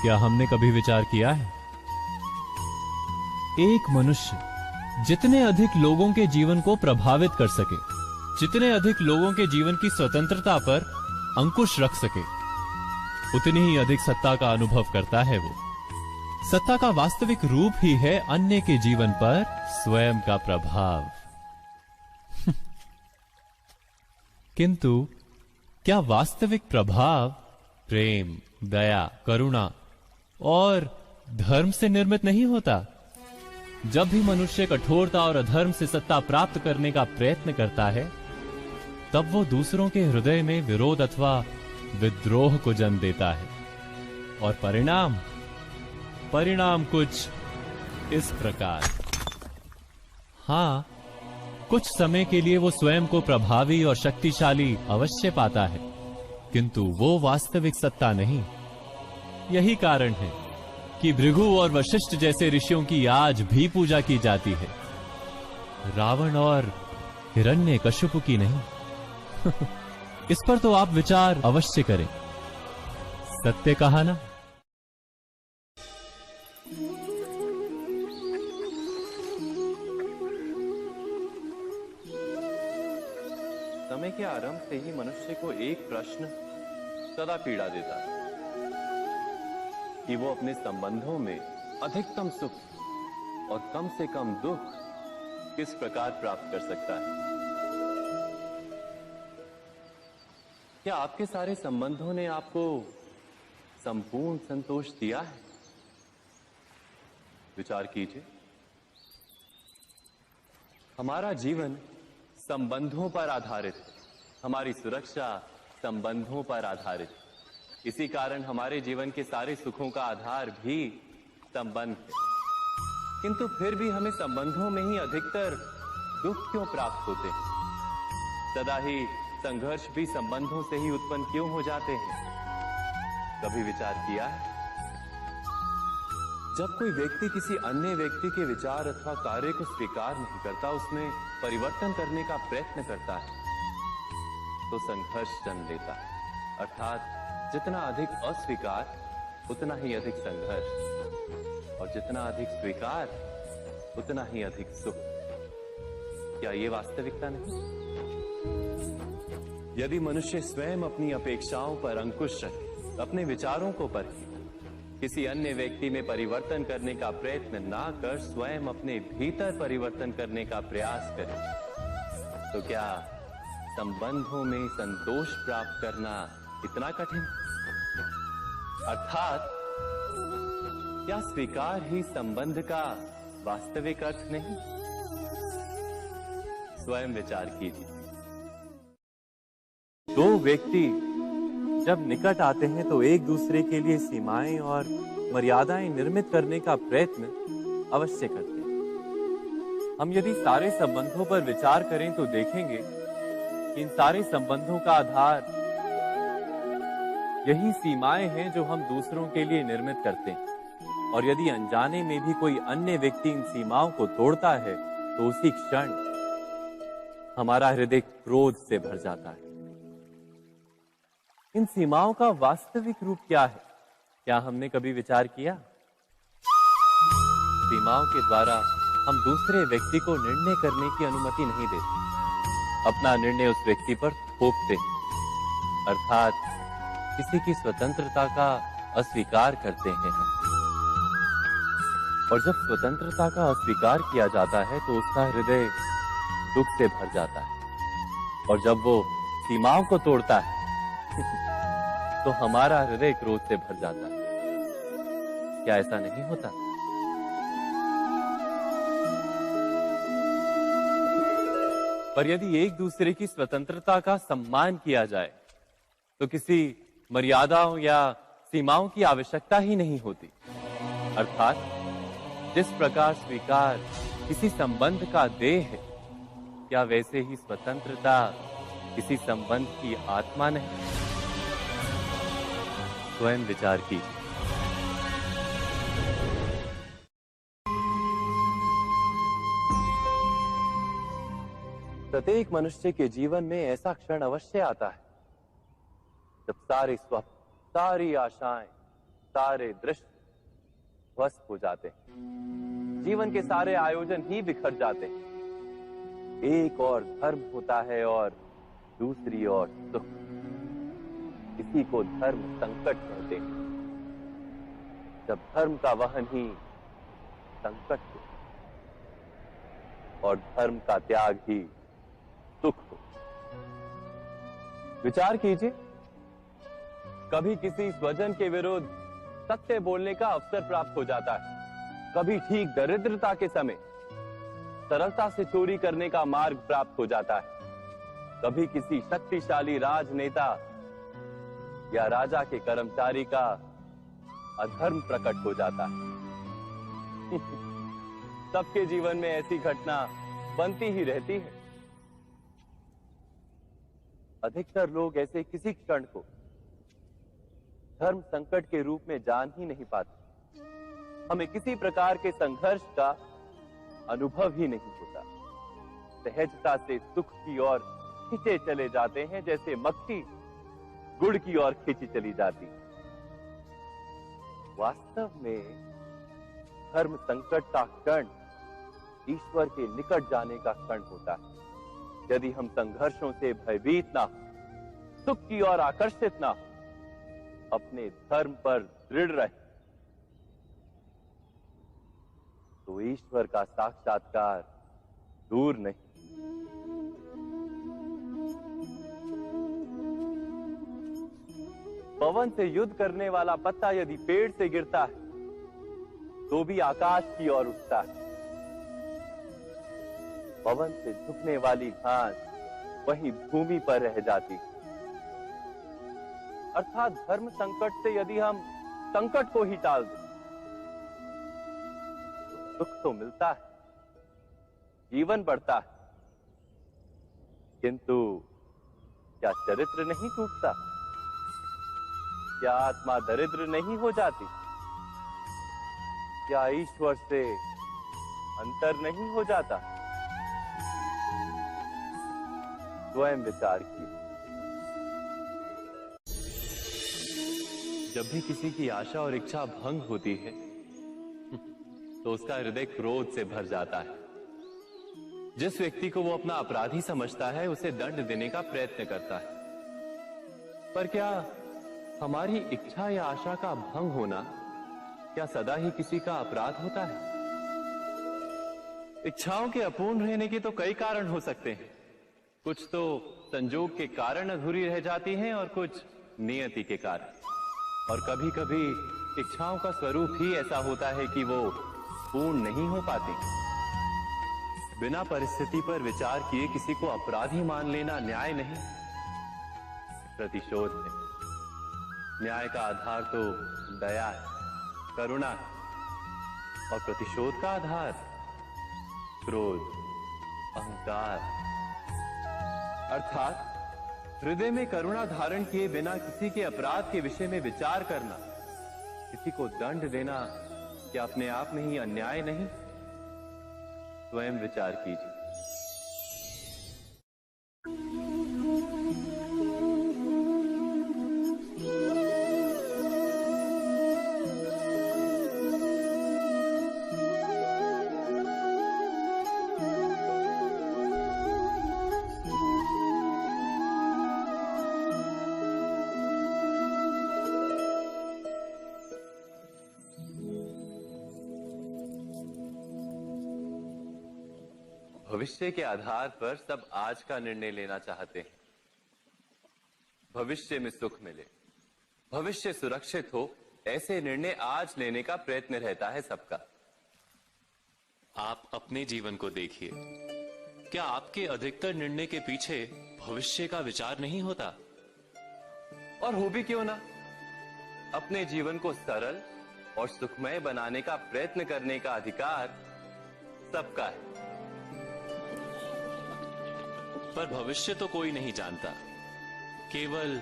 क्या हमने कभी विचार किया है? एक मनुष्य जितने अधिक लोगों के जीवन को प्रभावित कर सके, जितने अधिक लोगों के जीवन की स्वतंत्रता पर अंकुश रख सके, उतनी ही अधिक सत्ता का अनुभव करता है वो। सत्ता का वास्तविक रूप ही है अन्य के जीवन पर स्वयं का प्रभाव। किंतु क्या वास्तविक प्रभाव प्रेम, दया, करुणा और धर्म से निर्मित नहीं होता? जब भी मनुष्य कठोरता और अधर्म से सत्ता प्राप्त करने का प्रयत्न करता है, तब वो दूसरों के हृदय में विरोध अथवा विद्रोह को जन्म देता है। और परिणाम कुछ इस प्रकार। हाँ, कुछ समय के लिए वो स्वयं को प्रभावी और शक्तिशाली अवश्य पाता है, किंतु वो वास्तविक सत्ता नहीं। यही कारण है कि भृगु और वशिष्ठ जैसे ऋषियों की आज भी पूजा की जाती है, रावण और हिरण्यकशिपु की नहीं। इस पर तो आप विचार अवश्य करें। सत्य कहा ना। समय के आरंभ से ही मनुष्य को एक प्रश्न सदा पीड़ा देता है कि वो अपने संबंधों में अधिकतम सुख और कम से कम दुख किस प्रकार प्राप्त कर सकता है। क्या आपके सारे संबंधों ने आपको संपूर्ण संतोष दिया है? विचार कीजिए। हमारा जीवन संबंधों पर आधारित है, हमारी सुरक्षा संबंधों पर आधारित है। इसी कारण हमारे जीवन के सारे सुखों का आधार भी संबंध है। किंतु फिर भी हमें संबंधों में ही अधिकतर दुख क्यों प्राप्त होते हैं? सदा ही संघर्ष भी संबंधों से ही उत्पन्न क्यों हो जाते हैं? कभी विचार किया है? जब कोई व्यक्ति किसी अन्य व्यक्ति के विचार अथवा कार्य को स्वीकार नहीं करता, उसमें परिवर्तन करने का प्रयत्न करता है, तो संघर्ष जन्म लेता है। अर्थात जितना अधिक अस्वीकार उतना ही अधिक संघर्ष, और जितना अधिक स्वीकार उतना ही अधिक सुख। क्या ये वास्तविकता नहीं? यदि मनुष्य स्वयं अपनी अपेक्षाओं पर अंकुश रखे, अपने विचारों को परखे, किसी अन्य व्यक्ति में परिवर्तन करने का प्रयत्न ना कर स्वयं अपने भीतर परिवर्तन करने का प्रयास करे, तो क्या संबंधों में संतोष प्राप्त करना इतना कठिन? अर्थात क्या स्वीकार ही संबंध का वास्तविक अर्थ नहीं? स्वयं विचार कीजिए। दो व्यक्ति जब निकट आते हैं तो एक दूसरे के लिए सीमाएं और मर्यादाएं निर्मित करने का प्रयत्न अवश्य करते हैं। हम यदि सारे संबंधों पर विचार करें तो देखेंगे कि इन सारे संबंधों का आधार यही सीमाएं हैं जो हम दूसरों के लिए निर्मित करते हैं। और यदि अनजाने में भी कोई अन्य व्यक्ति इन सीमाओं को तोड़ता है तो उसी क्षण हमारा हृदय क्रोध से भर जाता है। इन सीमाओं का वास्तविक रूप क्या है? क्या हमने कभी विचार किया? सीमाओं के द्वारा हम दूसरे व्यक्ति को निर्णय करने की अनुमति नहीं देते, अपना निर्णय उस व्यक्ति पर थोपते हैं, अर्थात किसी की स्वतंत्रता का अस्वीकार करते हैं हम। और जब स्वतंत्रता का अस्वीकार किया जाता है तो उसका हृदय दुख से भर जाता है, और जब वो सीमाओं को तोड़ता है तो हमारा हृदय क्रोध से भर जाता है। क्या ऐसा नहीं होता? पर यदि एक दूसरे की स्वतंत्रता का सम्मान किया जाए तो किसी मर्यादाओं या सीमाओं की आवश्यकता ही नहीं होती। अर्थात जिस प्रकार स्वीकार किसी संबंध का देह है, क्या वैसे ही स्वतंत्रता किसी संबंध की आत्मा नहीं? स्वयं विचार कीजिए। प्रत्येक मनुष्य के जीवन में ऐसा क्षण अवश्य आता है जब सारे स्वप्न, सारी आशाएं, सारे दृश्य ध्वस्त हो जाते हैं। जीवन के सारे आयोजन ही बिखर जाते हैं। एक और धर्म होता है और दूसरी ओर सुख। इसी को धर्म संकट कहते हैं। जब धर्म का वहन ही संकट हो और धर्म का त्याग ही सुख हो। विचार कीजिए, कभी किसी स्वजन के विरुद्ध सत्य बोलने का अवसर प्राप्त हो जाता है, कभी ठीक दरिद्रता के समय सरलता से चोरी करने का मार्ग प्राप्त हो जाता है, कभी किसी शक्तिशाली राजनेता या राजा के कर्मचारी का अधर्म प्रकट हो जाता है। सबके जीवन में ऐसी घटना बनती ही रहती है। अधिकतर लोग ऐसे किसी क्षण को धर्म संकट के रूप में जान ही नहीं पाते। हमें किसी प्रकार के संघर्ष का अनुभव ही नहीं होता। सहजता से सुख की ओर खींचे चले जाते हैं, जैसे मक्खी गुड़ की ओर खींची चली जाती। वास्तव में धर्म संकट का कण ईश्वर के निकट जाने का कण होता है। यदि हम संघर्षों से भयभीत ना हो, सुख की ओर आकर्षित ना हो, अपने धर्म पर दृढ़ रहे, तो ईश्वर का साक्षात्कार दूर नहीं। पवन से युद्ध करने वाला पत्ता यदि पेड़ से गिरता है तो भी आकाश की ओर उठता है। पवन से झुकने वाली घास वहीं भूमि पर रह जाती है। अर्थात धर्म संकट से यदि हम संकट को ही टाल दें तो सुख तो मिलता है, जीवन बढ़ता है, किंतु क्या चरित्र नहीं टूटता? क्या आत्मा दरिद्र नहीं हो जाती? क्या ईश्वर से अंतर नहीं हो जाता? स्वयं विचार कीजिए। जब भी किसी की आशा और इच्छा भंग होती है तो उसका हृदय क्रोध से भर जाता है। जिस व्यक्ति को वो अपना अपराधी समझता है उसे दंड देने का प्रयत्न करता है। पर क्या हमारी इच्छा या आशा का भंग होना क्या सदा ही किसी का अपराध होता है? इच्छाओं के अपूर्ण रहने के तो कई कारण हो सकते हैं। कुछ तो संजोग के कारण अधूरी रह जाती हैं और कुछ नियति के कारण। और कभी कभी इच्छाओं का स्वरूप ही ऐसा होता है कि वो पूर्ण नहीं हो पाती। बिना परिस्थिति पर विचार किए किसी को अपराधी मान लेना न्याय नहीं, प्रतिशोध है। न्याय का आधार तो दया है, करुणा है, और प्रतिशोध का आधार क्रोध, अहंकार। अर्थात हृदय में करुणा धारण किए बिना किसी के अपराध के विषय में विचार करना, किसी को दंड देना क्या अपने आप में ही अन्याय नहीं? स्वयं विचार कीजिए। भविष्य के आधार पर सब आज का निर्णय लेना चाहते हैं। भविष्य में सुख मिले, भविष्य सुरक्षित हो, ऐसे निर्णय आज लेने का प्रयत्न रहता है सबका। आप अपने जीवन को देखिए, क्या आपके अधिकतर निर्णय के पीछे भविष्य का विचार नहीं होता? और हो भी क्यों ना, अपने जीवन को सरल और सुखमय बनाने का प्रयत्न करने का अधिकार सबका है। पर भविष्य तो कोई नहीं जानता, केवल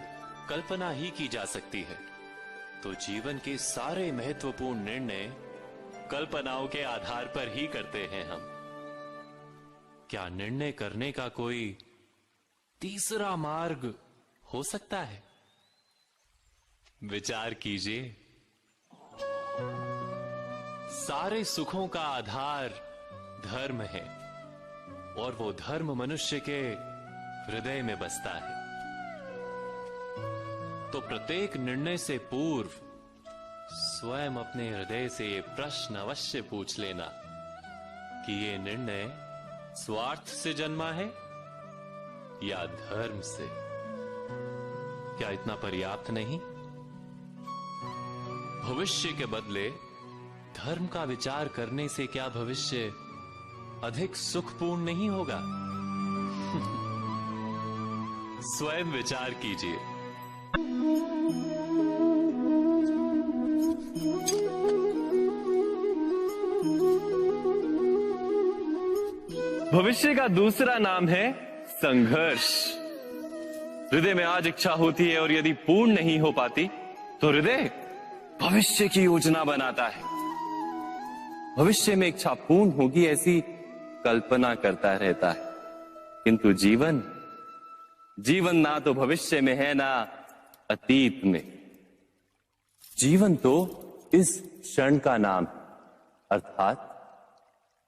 कल्पना ही की जा सकती है। तो जीवन के सारे महत्वपूर्ण निर्णय कल्पनाओं के आधार पर ही करते हैं हम। क्या निर्णय करने का कोई तीसरा मार्ग हो सकता है? विचार कीजिए। सारे सुखों का आधार धर्म है और वो धर्म मनुष्य के हृदय में बसता है। तो प्रत्येक निर्णय से पूर्व स्वयं अपने हृदय से ये प्रश्न अवश्य पूछ लेना कि ये निर्णय स्वार्थ से जन्मा है या धर्म से। क्या इतना पर्याप्त नहीं? भविष्य के बदले धर्म का विचार करने से क्या भविष्य अधिक सुखपूर्ण नहीं होगा? स्वयं विचार कीजिए। भविष्य का दूसरा नाम है संघर्ष। हृदय में आज इच्छा होती है और यदि पूर्ण नहीं हो पाती तो हृदय भविष्य की योजना बनाता है। भविष्य में इच्छा पूर्ण होगी ऐसी कल्पना करता रहता है, किंतु जीवन ना तो भविष्य में है ना अतीत में। जीवन तो इस क्षण का नाम, अर्थात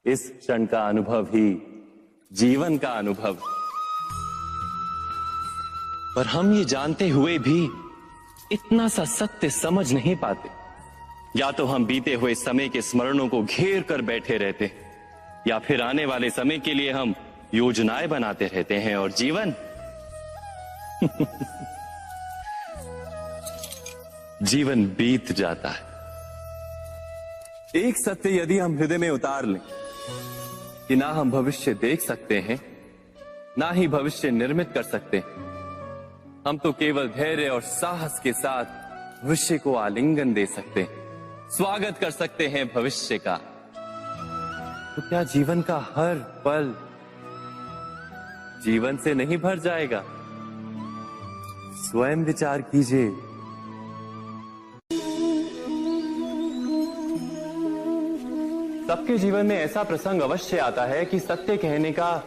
इस क्षण का अनुभव ही जीवन का अनुभव। पर हम ये जानते हुए भी इतना सा सत्य समझ नहीं पाते। या तो हम बीते हुए समय के स्मरणों को घेर कर बैठे रहते हैं, या फिर आने वाले समय के लिए हम योजनाएं बनाते रहते हैं, और जीवन जीवन बीत जाता है। एक सत्य यदि हम हृदय में उतार लें कि ना हम भविष्य देख सकते हैं, ना ही भविष्य निर्मित कर सकते हैं, हम तो केवल धैर्य और साहस के साथ भविष्य को आलिंगन दे सकते हैं, स्वागत कर सकते हैं भविष्य का। तो क्या जीवन का हर पल जीवन से नहीं भर जाएगा? स्वयं विचार कीजिए। सबके जीवन में ऐसा प्रसंग अवश्य आता है कि सत्य कहने का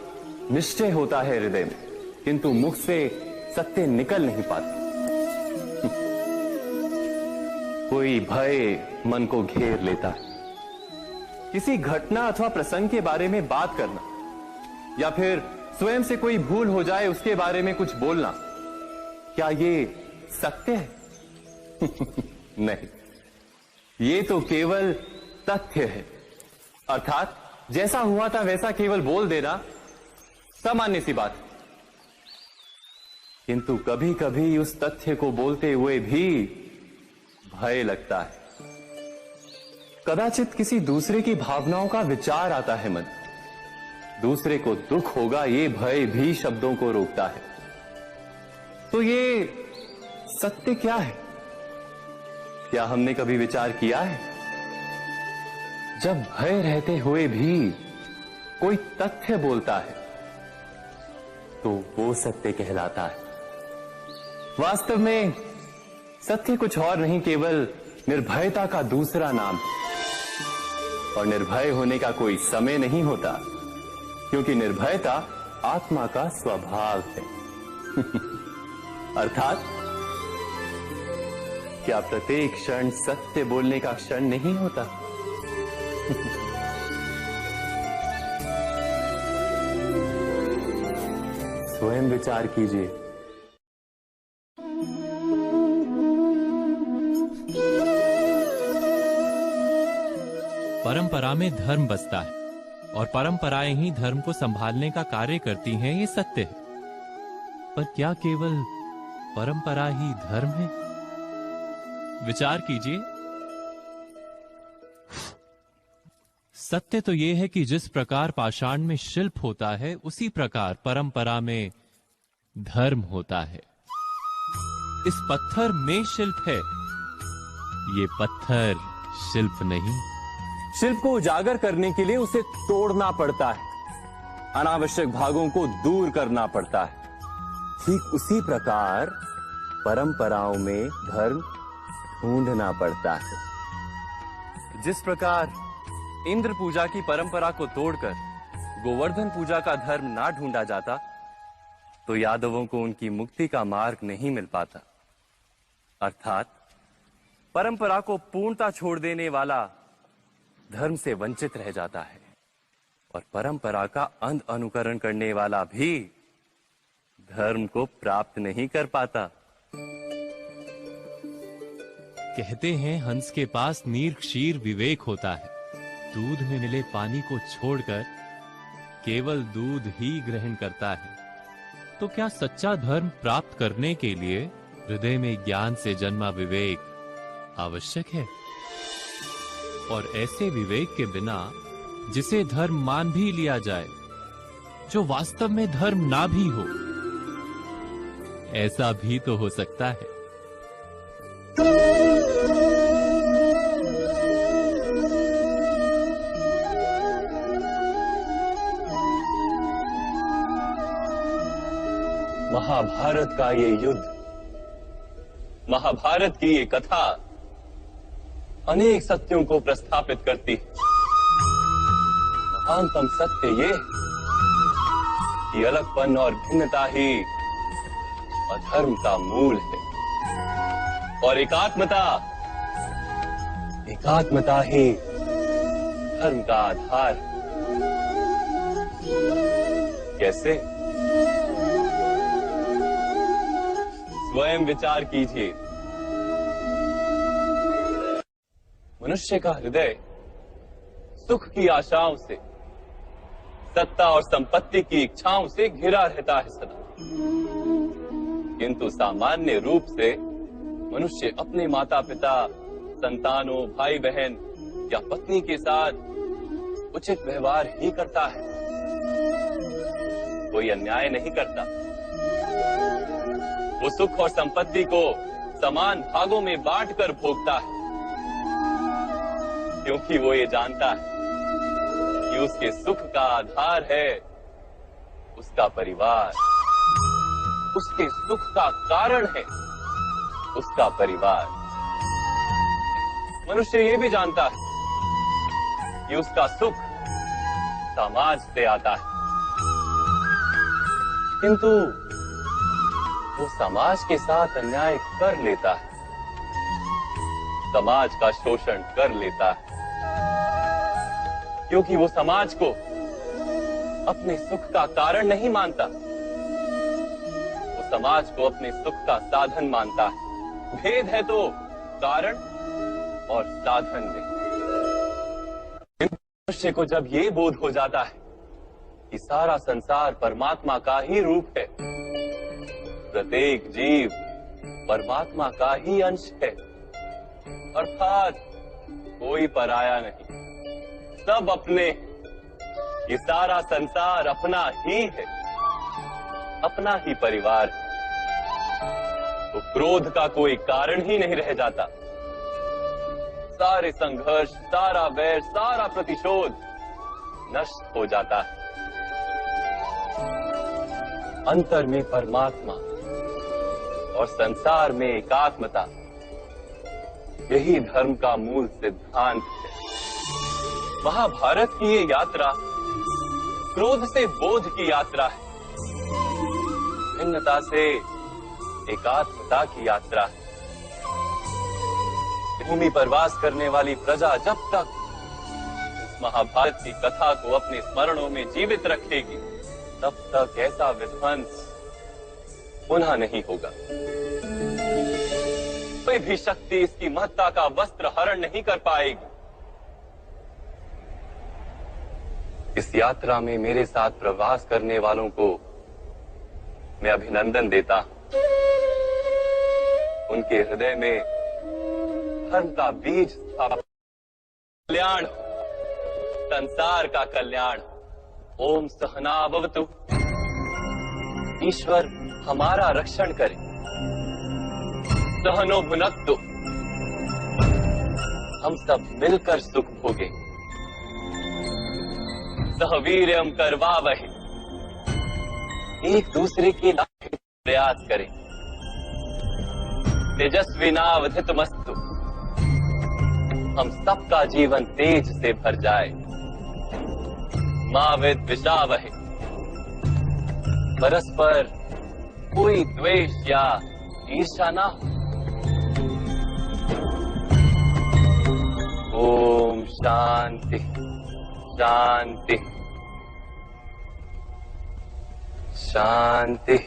निश्चय होता है हृदय में, किंतु मुख से सत्य निकल नहीं पाता। कोई भय मन को घेर लेता है। किसी घटना अथवा प्रसंग के बारे में बात करना, या फिर स्वयं से कोई भूल हो जाए उसके बारे में कुछ बोलना, क्या ये सत्य है? नहीं, ये तो केवल तथ्य है। अर्थात जैसा हुआ था वैसा केवल बोल देना सामान्य सी बात है। किंतु कभी कभी उस तथ्य को बोलते हुए भी भय लगता है। कदाचित किसी दूसरे की भावनाओं का विचार आता है मन, दूसरे को दुख होगा ये भय भी शब्दों को रोकता है। तो ये सत्य क्या है? क्या हमने कभी विचार किया है? जब भय रहते हुए भी कोई तथ्य बोलता है तो वो सत्य कहलाता है। वास्तव में सत्य कुछ और नहीं, केवल निर्भयता का दूसरा नाम है। और निर्भय होने का कोई समय नहीं होता, क्योंकि निर्भयता आत्मा का स्वभाव है। अर्थात क्या प्रत्येक क्षण सत्य बोलने का क्षण नहीं होता? स्वयं विचार कीजिए। परंपरा में धर्म बसता है और परंपराएं ही धर्म को संभालने का कार्य करती हैं, ये सत्य है। पर क्या केवल परंपरा ही धर्म है? विचार कीजिए। सत्य तो यह है कि जिस प्रकार पाषाण में शिल्प होता है, उसी प्रकार परंपरा में धर्म होता है। इस पत्थर में शिल्प है, ये पत्थर शिल्प नहीं। शिल्प को उजागर करने के लिए उसे तोड़ना पड़ता है, अनावश्यक भागों को दूर करना पड़ता है। ठीक उसी प्रकार परंपराओं में धर्म ढूंढना पड़ता है। जिस प्रकार इंद्र पूजा की परंपरा को तोड़कर गोवर्धन पूजा का धर्म ना ढूंढा जाता, तो यादवों को उनकी मुक्ति का मार्ग नहीं मिल पाता। अर्थात परंपरा को पूर्णता छोड़ देने वाला धर्म से वंचित रह जाता है, और परंपरा का अंध अनुकरण करने वाला भी धर्म को प्राप्त नहीं कर पाता। कहते हैं हंस के पास नीर क्षीर विवेक होता है। दूध में मिले पानी को छोड़कर केवल दूध ही ग्रहण करता है। तो क्या सच्चा धर्म प्राप्त करने के लिए हृदय में ज्ञान से जन्मा विवेक आवश्यक है? और ऐसे विवेक के बिना जिसे धर्म मान भी लिया जाए, जो वास्तव में धर्म ना भी हो, ऐसा भी तो हो सकता है। महाभारत का ये युद्ध, महाभारत की ये कथा अनेक सत्यों को प्रस्थापित करती है। महानतम सत्य ये कि अलगपन और भिन्नता ही अधर्म का मूल है, और एकात्मता एकात्मता ही धर्म का आधार। कैसे? स्वयं विचार कीजिए। मनुष्य का हृदय सुख की आशाओं से, सत्ता और संपत्ति की इच्छाओं से घिरा रहता है सदा। किंतु सामान्य रूप से मनुष्य अपने माता पिता, संतानों, भाई बहन या पत्नी के साथ उचित व्यवहार ही करता है, कोई अन्याय नहीं करता। वो सुख और संपत्ति को समान भागों में बांटकर भोगता है, क्योंकि वो ये जानता है कि उसके सुख का आधार है उसका परिवार, उसके सुख का कारण है उसका परिवार। मनुष्य ये भी जानता है कि उसका सुख समाज से आता है, किंतु वो समाज के साथ अन्याय कर लेता है, समाज का शोषण कर लेता है, क्योंकि वो समाज को अपने सुख का कारण नहीं मानता, वो समाज को अपने सुख का साधन मानता है। भेद है तो कारण और साधन में। मनुष्य को जब ये बोध हो जाता है कि सारा संसार परमात्मा का ही रूप है, प्रत्येक जीव परमात्मा का ही अंश है, अर्थात कोई पराया नहीं, सब अपने, ये सारा संसार अपना ही है, अपना ही परिवार है, तो क्रोध का कोई कारण ही नहीं रह जाता। सारे संघर्ष, सारा वैर, सारा प्रतिशोध नष्ट हो जाता है। अंतर में परमात्मा और संसार में एकात्मता, यही धर्म का मूल सिद्धांत है। महाभारत की ये यात्रा क्रोध से बोध की यात्रा है, भिन्नता से एकात्मता की यात्रा है। भूमि पर वास करने वाली प्रजा जब तक इस महाभारत की कथा को अपने स्मरणों में जीवित रखेगी, तब तक ऐसा विध्वंस पुनः नहीं होगा। कोई भी शक्ति इसकी महत्ता का वस्त्र हरण नहीं कर पाएगी। इस यात्रा में मेरे साथ प्रवास करने वालों को मैं अभिनंदन देता हूं। उनके हृदय में धर्म का बीज स्थापित, कल्याण, संसार का कल्याण। ओम सहना भवतु। ईश्वर हमारा रक्षण करे। सहनो भुनक्तु। हम सब मिलकर सुख भोगे। सहवीर्यम करवावहे। एक दूसरे के लाभ प्रयास करें। तेजस्विनावधितमस्तु। हम सबका जीवन तेज से भर जाए। मा विद्विषावहे। परस्पर कोई द्वेष या ईर्ष्या ना हो। ओम शांति शांति शांति।